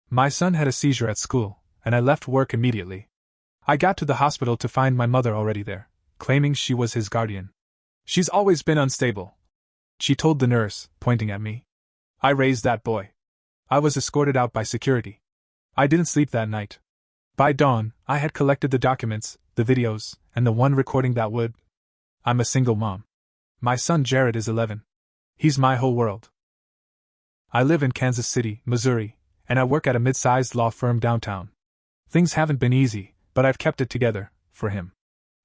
My son had a seizure at school, and I left work immediately. I got to the hospital to find my mother already there, claiming she was his guardian. She's always been unstable, she told the nurse, pointing at me. I raised that boy. I was escorted out by security. I didn't sleep that night. By dawn, I had collected the documents, the videos, and the one recording that would. I'm a single mom. My son Jared is 11. He's my whole world. I live in Kansas City, Missouri, and I work at a mid-sized law firm downtown. Things haven't been easy, but I've kept it together, for him.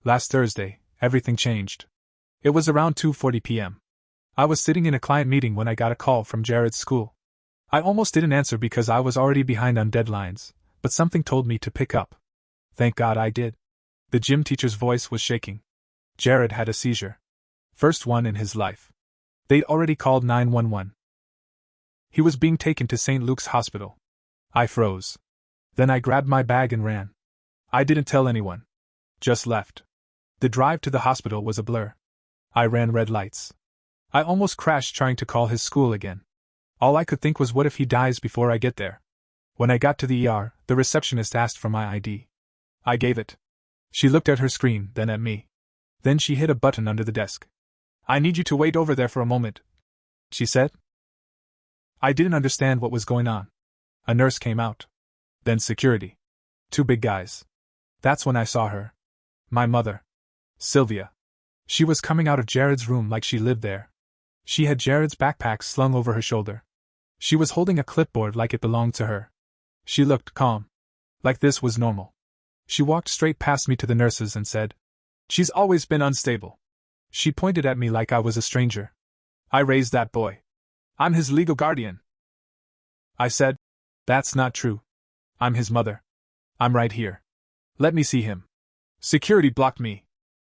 Last Thursday, everything changed. It was around 2:40 p.m. I was sitting in a client meeting when I got a call from Jared's school. I almost didn't answer because I was already behind on deadlines, but something told me to pick up. Thank God I did. The gym teacher's voice was shaking. Jared had a seizure. First one in his life. They'd already called 911. He was being taken to St. Luke's Hospital. I froze. Then I grabbed my bag and ran. I didn't tell anyone. Just left. The drive to the hospital was a blur. I ran red lights. I almost crashed trying to call his school again. All I could think was, what if he dies before I get there? When I got to the ER, the receptionist asked for my ID. I gave it. She looked at her screen, then at me. Then she hit a button under the desk. I need you to wait over there for a moment, she said. I didn't understand what was going on. A nurse came out. Then security. 2 big guys. That's when I saw her. My mother. Sylvia. She was coming out of Jared's room like she lived there. She had Jared's backpack slung over her shoulder. She was holding a clipboard like it belonged to her. She looked calm. Like this was normal. She walked straight past me to the nurses and said, "She's always been unstable." She pointed at me like I was a stranger. "I raised that boy. I'm his legal guardian." I said, "That's not true. I'm his mother. I'm right here. Let me see him." Security blocked me.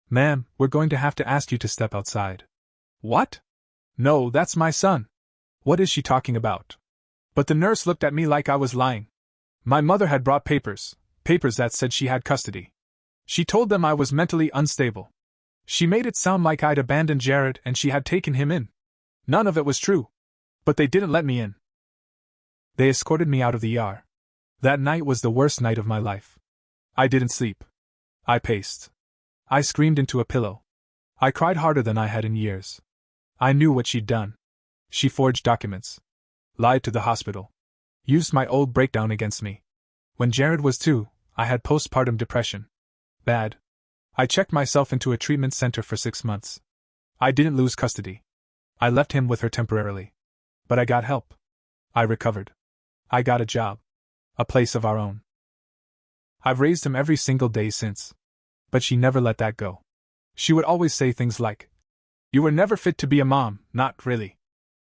"Ma'am, we're going to have to ask you to step outside." "What? No, that's my son. What is she talking about?" But the nurse looked at me like I was lying. My mother had brought papers that said she had custody. She told them I was mentally unstable. She made it sound like I'd abandoned Jared and she had taken him in. None of it was true. But they didn't let me in. They escorted me out of the ER. That night was the worst night of my life. I didn't sleep. I paced. I screamed into a pillow. I cried harder than I had in years. I knew what she'd done. She forged documents. Lied to the hospital. Used my old breakdown against me. When Jared was 2, I had postpartum depression. Bad. I checked myself into a treatment center for 6 months. I didn't lose custody. I left him with her temporarily. But I got help. I recovered. I got a job. A place of our own. I've raised him every single day since. But she never let that go. She would always say things like, "You were never fit to be a mom, not really."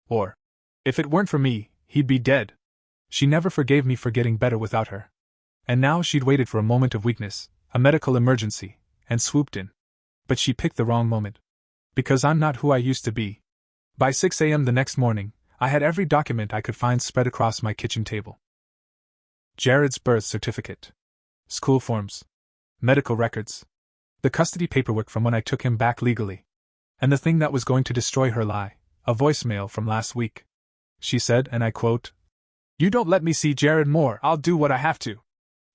Or, "If it weren't for me, he'd be dead." She never forgave me for getting better without her. And now she'd waited for a moment of weakness, a medical emergency, and swooped in. But she picked the wrong moment. Because I'm not who I used to be. By 6 a.m. the next morning, I had every document I could find spread across my kitchen table. Jared's birth certificate. School forms. Medical records. The custody paperwork from when I took him back legally. And the thing that was going to destroy her lie, a voicemail from last week. She said, and I quote, "You don't let me see Jared more, I'll do what I have to.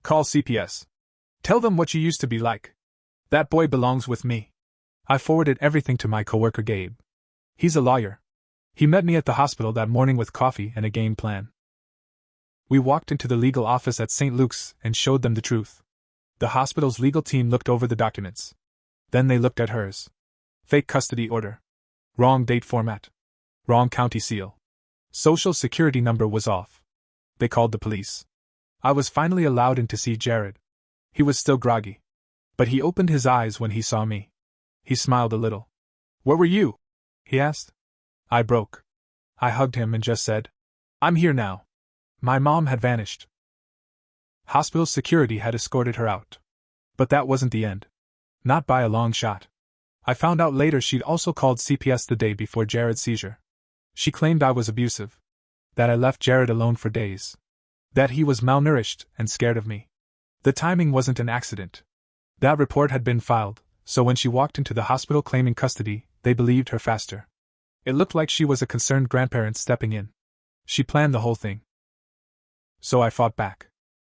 Call CPS. Tell them what you used to be like. That boy belongs with me." I forwarded everything to my coworker Gabe. He's a lawyer. He met me at the hospital that morning with coffee and a game plan. We walked into the legal office at St. Luke's and showed them the truth. The hospital's legal team looked over the documents. Then they looked at hers. Fake custody order. Wrong date format. Wrong county seal. Social security number was off. They called the police. I was finally allowed in to see Jared. He was still groggy. But he opened his eyes when he saw me. He smiled a little. "Where were you?" he asked. I broke. I hugged him and just said, "I'm here now." My mom had vanished. Hospital security had escorted her out. But that wasn't the end. Not by a long shot. I found out later she'd also called CPS the day before Jared's seizure. She claimed I was abusive. That I left Jared alone for days. That he was malnourished and scared of me. The timing wasn't an accident. That report had been filed, so when she walked into the hospital claiming custody, they believed her faster. It looked like she was a concerned grandparent stepping in. She planned the whole thing. So I fought back.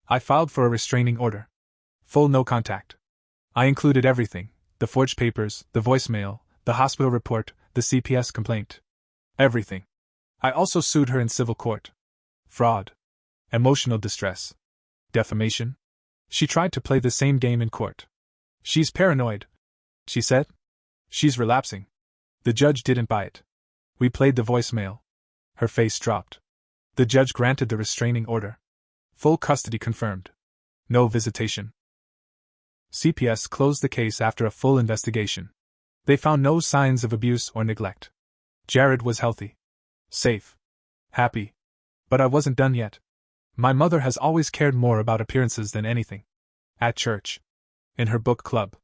I filed for a restraining order. Full no contact. I included everything: the forged papers, the voicemail, the hospital report, the CPS complaint. Everything. I also sued her in civil court. Fraud. Emotional distress. Defamation. She tried to play the same game in court. She's paranoid, she said. She's relapsing. The judge didn't buy it. We played the voicemail. Her face dropped. The judge granted the restraining order. Full custody confirmed. No visitation. CPS closed the case after a full investigation. They found no signs of abuse or neglect. Jared was healthy. Safe. Happy. But I wasn't done yet. My mother has always cared more about appearances than anything. At church. In her book club.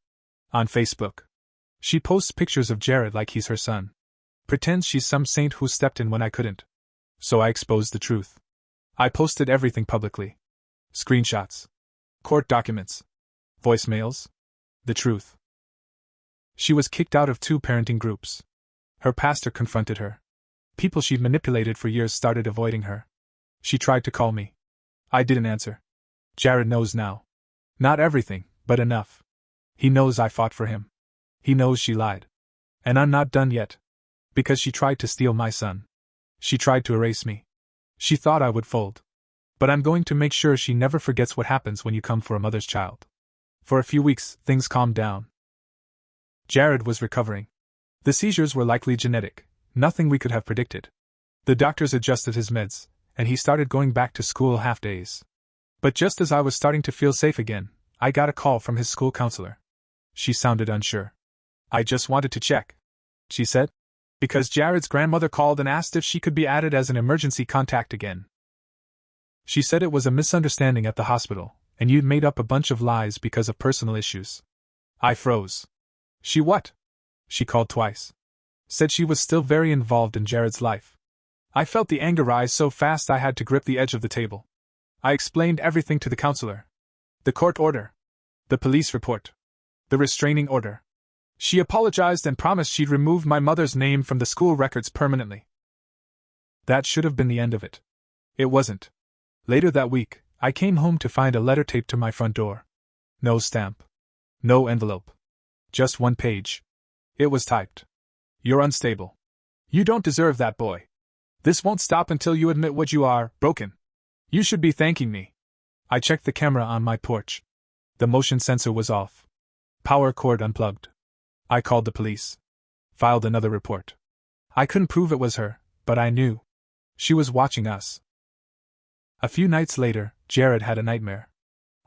On Facebook. She posts pictures of Jared like he's her son. Pretends she's some saint who stepped in when I couldn't. So I exposed the truth. I posted everything publicly. Screenshots. Court documents. Voicemails. The truth. She was kicked out of 2 parenting groups. Her pastor confronted her. People she'd manipulated for years started avoiding her. She tried to call me. I didn't answer. Jared knows now. Not everything, but enough. He knows I fought for him. He knows she lied. And I'm not done yet. Because she tried to steal my son. She tried to erase me. She thought I would fold. But I'm going to make sure she never forgets what happens when you come for a mother's child. For a few weeks, things calmed down. Jared was recovering. The seizures were likely genetic, nothing we could have predicted. The doctors adjusted his meds, and he started going back to school half days. But just as I was starting to feel safe again, I got a call from his school counselor. She sounded unsure. I just wanted to check, she said, because Jared's grandmother called and asked if she could be added as an emergency contact again. She said it was a misunderstanding at the hospital, and you'd made up a bunch of lies because of personal issues. I froze. She what? She called twice. Said she was still very involved in Jared's life. I felt the anger rise so fast I had to grip the edge of the table. I explained everything to the counselor. The court order. The police report. The restraining order. She apologized and promised she'd remove my mother's name from the school records permanently. That should have been the end of it. It wasn't. Later that week, I came home to find a letter taped to my front door. No stamp. No envelope. Just 1 page. It was typed. You're unstable. You don't deserve that, boy. This won't stop until you admit what you are, broken. You should be thanking me. I checked the camera on my porch. The motion sensor was off. Power cord unplugged. I called the police. Filed another report. I couldn't prove it was her, but I knew. She was watching us. A few nights later, Jared had a nightmare.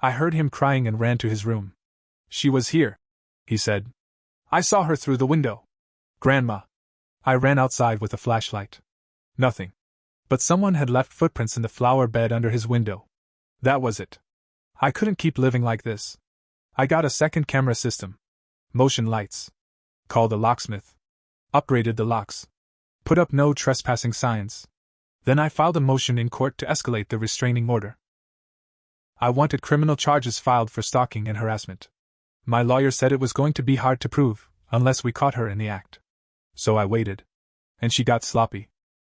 I heard him crying and ran to his room. She was here, he said. I saw her through the window. Grandma. I ran outside with a flashlight. Nothing. But someone had left footprints in the flower bed under his window. That was it. I couldn't keep living like this. I got a second camera system. Motion lights. Called a locksmith. Upgraded the locks. Put up no trespassing signs. Then I filed a motion in court to escalate the restraining order. I wanted criminal charges filed for stalking and harassment. My lawyer said it was going to be hard to prove, unless we caught her in the act. So I waited. And she got sloppy.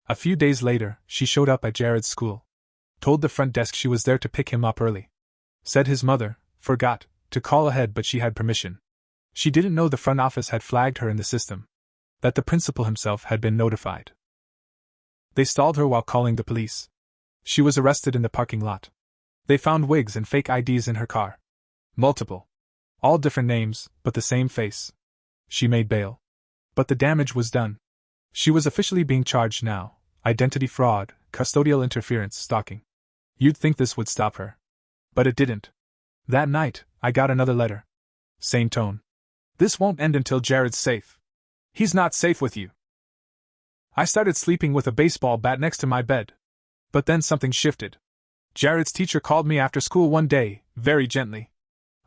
A few days later, she showed up at Jared's school. Told the front desk she was there to pick him up early. Said his mother forgot to call ahead, but she had permission. She didn't know the front office had flagged her in the system. That the principal himself had been notified. They stalled her while calling the police. She was arrested in the parking lot. They found wigs and fake IDs in her car. Multiple. All different names, but the same face. She made bail. But the damage was done. She was officially being charged now. Identity fraud, custodial interference, stalking. You'd think this would stop her. But it didn't. That night, I got another letter. Same tone. This won't end until Jared's safe. He's not safe with you. I started sleeping with a baseball bat next to my bed. But then something shifted. Jared's teacher called me after school one day, very gently.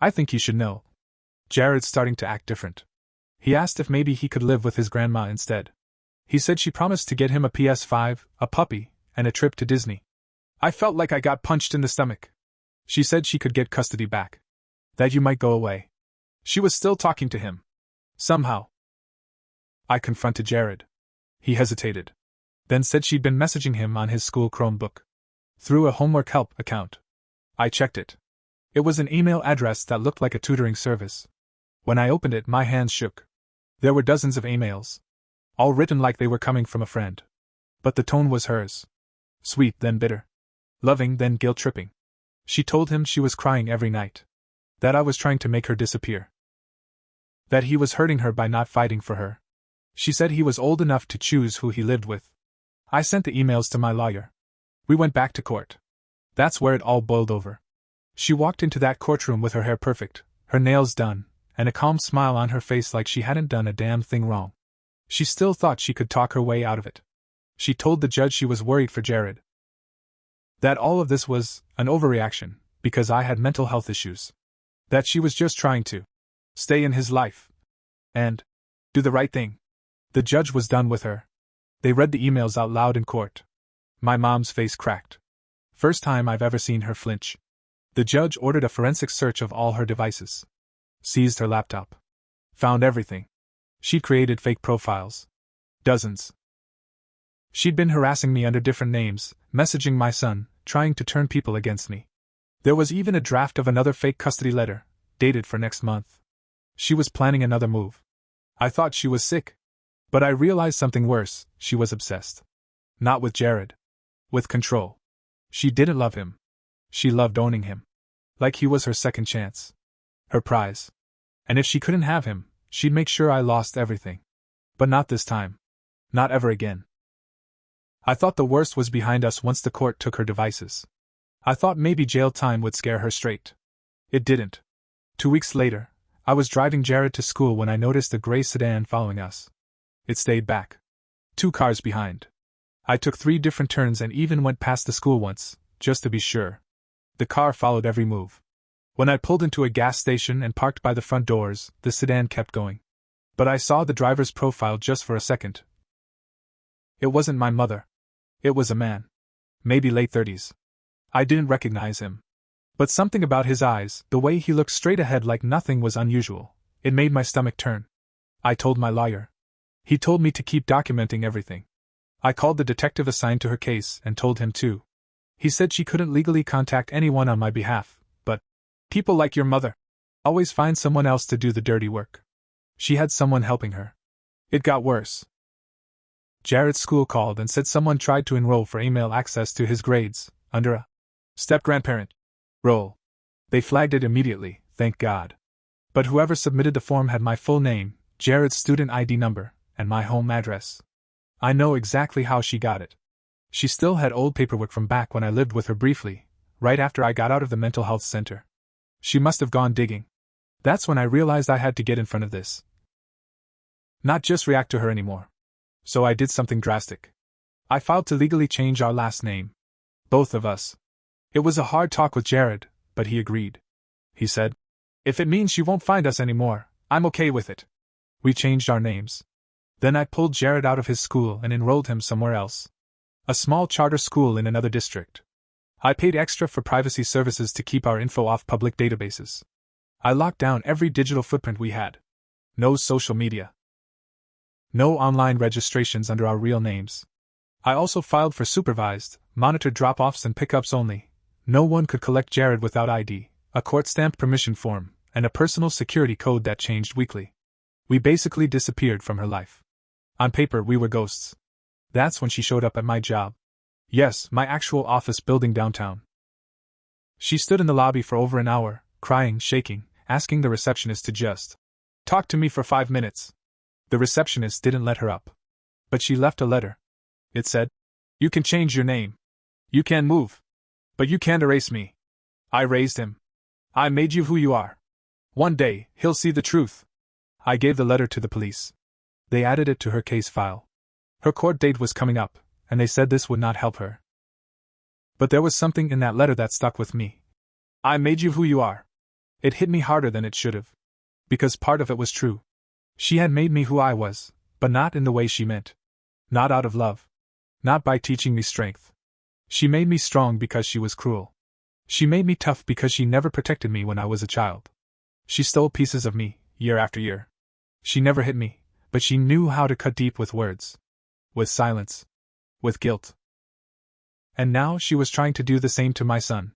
I think you should know. Jared's starting to act different. He asked if maybe he could live with his grandma instead. He said she promised to get him a PS5, a puppy, and a trip to Disney. I felt like I got punched in the stomach. She said she could get custody back. That you might go away. She was still talking to him. Somehow. I confronted Jared. He hesitated. Then said she'd been messaging him on his school Chromebook. Through a homework help account. I checked it. It was an email address that looked like a tutoring service. When I opened it, my hands shook. There were dozens of emails, all written like they were coming from a friend. But the tone was hers. Sweet, then bitter. Loving, then guilt-tripping. She told him she was crying every night. That I was trying to make her disappear. That he was hurting her by not fighting for her. She said he was old enough to choose who he lived with. I sent the emails to my lawyer. We went back to court. That's where it all boiled over. She walked into that courtroom with her hair perfect, her nails done, and a calm smile on her face like she hadn't done a damn thing wrong. She still thought she could talk her way out of it. She told the judge she was worried for Jared. That all of this was an overreaction, because I had mental health issues. That she was just trying to stay in his life and do the right thing. The judge was done with her. They read the emails out loud in court. My mom's face cracked. First time I've ever seen her flinch. The judge ordered a forensic search of all her devices. Seized her laptop. Found everything. She'd created fake profiles. Dozens. She'd been harassing me under different names, messaging my son, trying to turn people against me. There was even a draft of another fake custody letter, dated for next month. She was planning another move. I thought she was sick. But I realized something worse, she was obsessed. Not with Jared. With control. She didn't love him. She loved owning him. Like he was her second chance. Her prize. And if she couldn't have him, she'd make sure I lost everything. But not this time. Not ever again. I thought the worst was behind us once the court took her devices. I thought maybe jail time would scare her straight. It didn't. 2 weeks later, I was driving Jared to school when I noticed a gray sedan following us. It stayed back. 2 cars behind. I took 3 different turns and even went past the school once, just to be sure. The car followed every move. When I pulled into a gas station and parked by the front doors, the sedan kept going. But I saw the driver's profile just for a second. It wasn't my mother. It was a man. Maybe late 30s. I didn't recognize him. But something about his eyes, the way he looked straight ahead like nothing was unusual, it made my stomach turn. I told my lawyer. He told me to keep documenting everything. I called the detective assigned to her case and told him too. He said she couldn't legally contact anyone on my behalf, but people like your mother always find someone else to do the dirty work. She had someone helping her. It got worse. Jared's school called and said someone tried to enroll for email access to his grades, under a step-grandparent role. They flagged it immediately, thank God. But whoever submitted the form had my full name, Jared's student ID number, and my home address. I know exactly how she got it. She still had old paperwork from back when I lived with her briefly, right after I got out of the mental health center. She must have gone digging. That's when I realized I had to get in front of this. Not just react to her anymore. So I did something drastic. I filed to legally change our last name. Both of us. It was a hard talk with Jared, but he agreed. He said, "If it means you won't find us anymore, I'm okay with it." We changed our names. Then I pulled Jared out of his school and enrolled him somewhere else. A small charter school in another district. I paid extra for privacy services to keep our info off public databases. I locked down every digital footprint we had. No social media. No online registrations under our real names. I also filed for supervised, monitored drop-offs and pickups only. No one could collect Jared without ID, a court-stamped permission form, and a personal security code that changed weekly. We basically disappeared from her life. On paper, we were ghosts. That's when she showed up at my job. Yes, my actual office building downtown. She stood in the lobby for over an hour, crying, shaking, asking the receptionist to just talk to me for 5 minutes. The receptionist didn't let her up. But she left a letter. It said, "You can change your name. You can move. But you can't erase me. I raised him. I made you who you are. One day, he'll see the truth." I gave the letter to the police. They added it to her case file. Her court date was coming up, and they said this would not help her. But there was something in that letter that stuck with me. I made you who you are. It hit me harder than it should have. Because part of it was true. She had made me who I was, but not in the way she meant. Not out of love. Not by teaching me strength. She made me strong because she was cruel. She made me tough because she never protected me when I was a child. She stole pieces of me, year after year. She never hit me, but she knew how to cut deep with words. With silence. With guilt. and now she was trying to do the same to my son.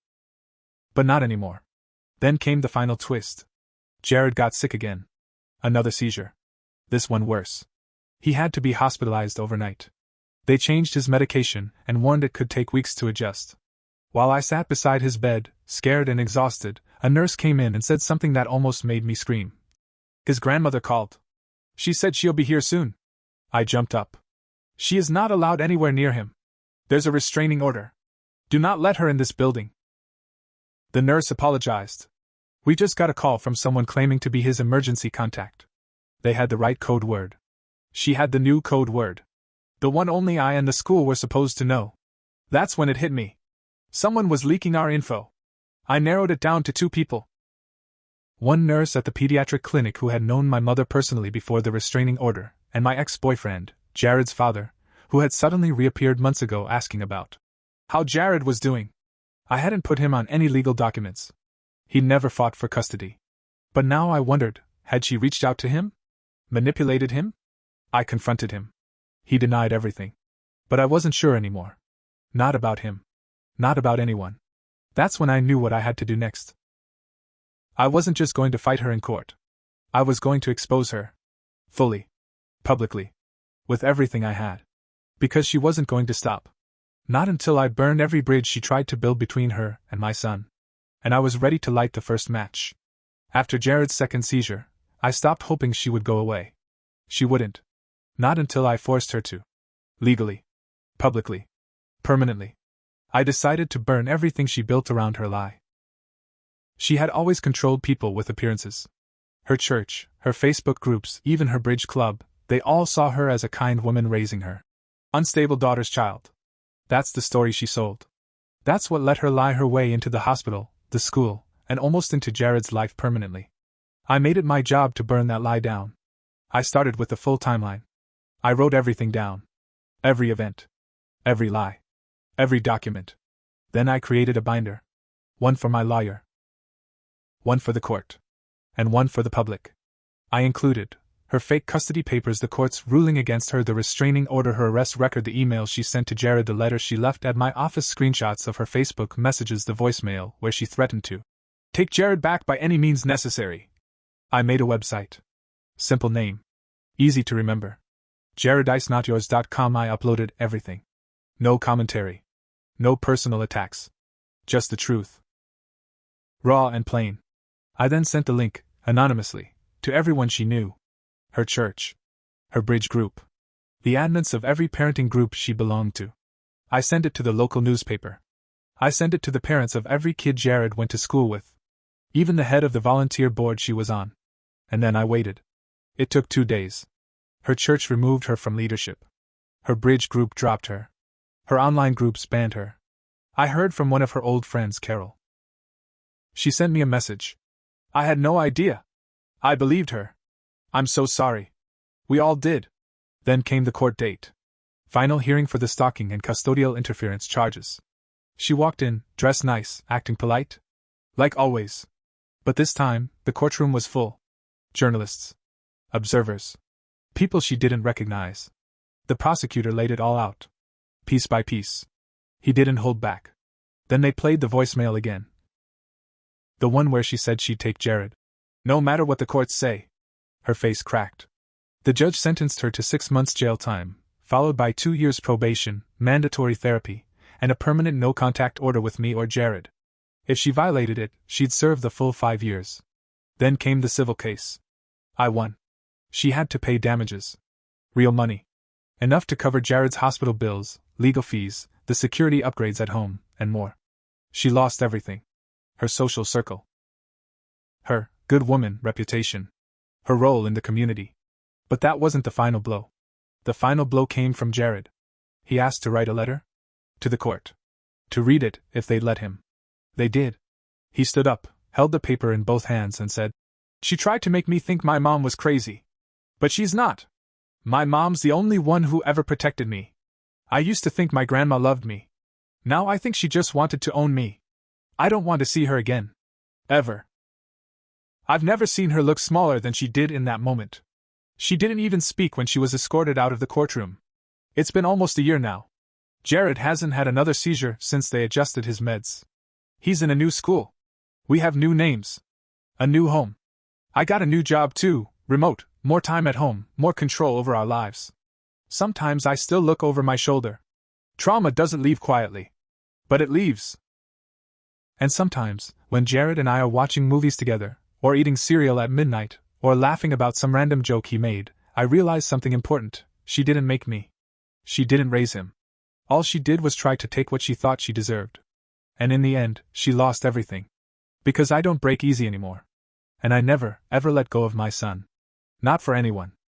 But not anymore. Then came the final twist. Jared got sick again. Another seizure. This one worse. He had to be hospitalized overnight. They changed his medication and warned it could take weeks to adjust. While I sat beside his bed, scared and exhausted, a nurse came in and said something that almost made me scream. His grandmother called. She said she'll be here soon. I jumped up. She is not allowed anywhere near him. There's a restraining order. Do not let her in this building. The nurse apologized. We just got a call from someone claiming to be his emergency contact. They had the right code word. She had the new code word. The one only I and the school were supposed to know. That's when it hit me. Someone was leaking our info. I narrowed it down to 2 people. One nurse at the pediatric clinic who had known my mother personally before the restraining order, and my ex-boyfriend, Jared's father, who had suddenly reappeared months ago asking about how Jared was doing. I hadn't put him on any legal documents. He never fought for custody. But now I wondered, had she reached out to him? Manipulated him? I confronted him. He denied everything. But I wasn't sure anymore. Not about him. Not about anyone. That's when I knew what I had to do next. I wasn't just going to fight her in court. I was going to expose her. Fully. Publicly. With everything I had. Because she wasn't going to stop. Not until I burned every bridge she tried to build between her and my son. And I was ready to light the first match. After Jared's second seizure, I stopped hoping she would go away. She wouldn't. Not until I forced her to. Legally. Publicly. Permanently. I decided to burn everything she built around her lie. She had always controlled people with appearances. Her church, her Facebook groups, even her bridge club, they all saw her as a kind woman raising her unstable daughter's child. That's the story she sold. That's what let her lie her way into the hospital, the school, and almost into Jared's life permanently. I made it my job to burn that lie down. I started with the full timeline. I wrote everything down. Every event. Every lie. Every document. Then I created a binder. One for my lawyer. One for the court. And one for the public. I included her fake custody papers, the court's ruling against her, the restraining order, her arrest record, the emails she sent to Jared, the letters she left at my office, screenshots of her Facebook messages, the voicemail where she threatened to take Jared back by any means necessary. I made a website. Simple name. Easy to remember. JaredIceNotYours.com. I uploaded everything. No commentary. No personal attacks. Just the truth. Raw and plain. I then sent the link, anonymously, to everyone she knew. Her church. Her bridge group. The admins of every parenting group she belonged to. I sent it to the local newspaper. I sent it to the parents of every kid Jared went to school with. Even the head of the volunteer board she was on. And then I waited. It took 2 days. Her church removed her from leadership. Her bridge group dropped her. Her online groups banned her. I heard from one of her old friends, Carol. She sent me a message. I had no idea. I believed her. I'm so sorry. We all did. Then came the court date. Final hearing for the stalking and custodial interference charges. She walked in, dressed nice, acting polite. Like always. But this time, the courtroom was full. Journalists. Observers. People she didn't recognize. The prosecutor laid it all out. Piece by piece. He didn't hold back. Then they played the voicemail again. The one where she said she'd take Jared. No matter what the courts say. Her face cracked. The judge sentenced her to 6 months jail time, followed by 2 years probation, mandatory therapy, and a permanent no-contact order with me or Jared. If she violated it, she'd serve the full 5 years. Then came the civil case. I won. She had to pay damages. Real money. Enough to cover Jared's hospital bills, legal fees, the security upgrades at home, and more. She lost everything. Her social circle. Her good woman reputation. Her role in the community. But that wasn't the final blow. The final blow came from Jared. He asked to write a letter? To the court. To read it, if they'd let him. They did. He stood up, held the paper in both hands and said, "She tried to make me think my mom was crazy. But she's not. My mom's the only one who ever protected me. I used to think my grandma loved me. Now I think she just wanted to own me. I don't want to see her again. Ever. I've never seen her look smaller than she did in that moment. She didn't even speak when she was escorted out of the courtroom. It's been almost a year now. Jared hasn't had another seizure since they adjusted his meds. He's in a new school. We have new names. A new home. I got a new job too, remote, more time at home, more control over our lives. Sometimes I still look over my shoulder. Trauma doesn't leave quietly. But it leaves. And sometimes, when Jared and I are watching movies together, or eating cereal at midnight, or laughing about some random joke he made, I realize something important. She didn't make me. She didn't raise him. All she did was try to take what she thought she deserved. And in the end, she lost everything. Because I don't break easy anymore. And I never, ever let go of my son. Not for anyone.